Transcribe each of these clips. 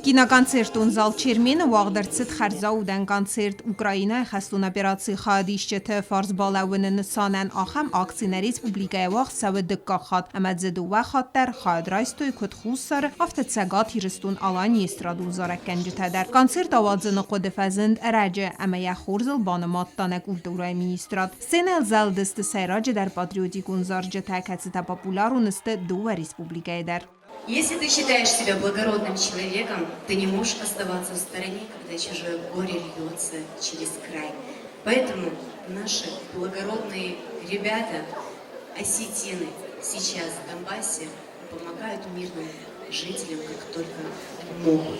Կինոկոնցերտուն զալ չերմինը վաղդրցիտ խարզա ուդեն կոնցերտ Ուկրաինայ խաստունապերացի խադիշչեթը ֆարզ բալավını նսանեն ախամ ակցիներից պուբլիկայվող սավը դկկախատ ամadzեդու վախատտար խադրայստոյ քոտ խուսարը ավտեցագատ հիրստուն ալան եստրադուն զարակեն ջթադար կոնցերտ ավadzını қодефազند اراجه ամայա խորզլ բանամատ տանակ ուլտուրայ մինիստրատ սենել զալ դստը սայրաջը դար պատրիոտիկուն զարջը թակացիთა պապուլարունստը դուվա республикայ դար Если ты считаешь себя благородным человеком, ты не можешь оставаться в стороне, когда чужое горе льется через край. Поэтому наши благородные ребята, осетины, сейчас в Донбассе помогают мирным жителям, как только могут.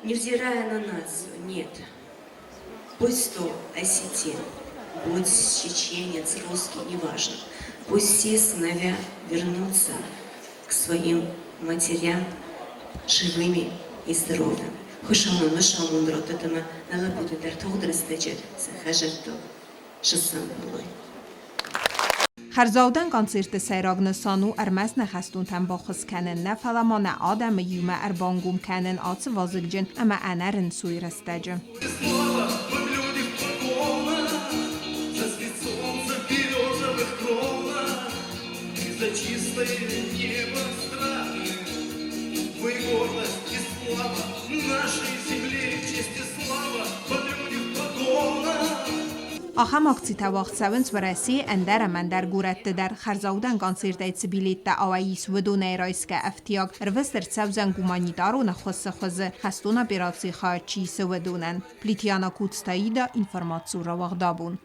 Невзирая на нацию, нет. Пусть то осетин, будь чеченец, русский, неважно. Пусть все сыновья вернутся к своим матерям живыми и здоровыми. Хушамун, вышамун, дрот, это мы надо будет артудрастече, сахажерту, шестам было. Խարզաուդան կոնցերտը սայրագնսանու արմասնը խաստուն թամբախս կանեն նավալամանա ադամը յումա արբանգում կանեն ացը վազգջեն ամա անարն սույրստաջը За чистое небо страны, вы гордость и слава нашей земле, честь и слава под людях погона. Ախամ ակցիթավախ սավնց վրասի ընդար ամանդար գուրատը դար խարզաուդան կոնցերտայցի բիլետտա ավայիս վդունայրայսկա ավտիակ ռվստր ծավզան գումանիտարու նախոսը խոզը խաստունա պիրացի խաչի սվդունան պլիտիանա կուցտայիդա ինվորմացու ռավաղդաբուն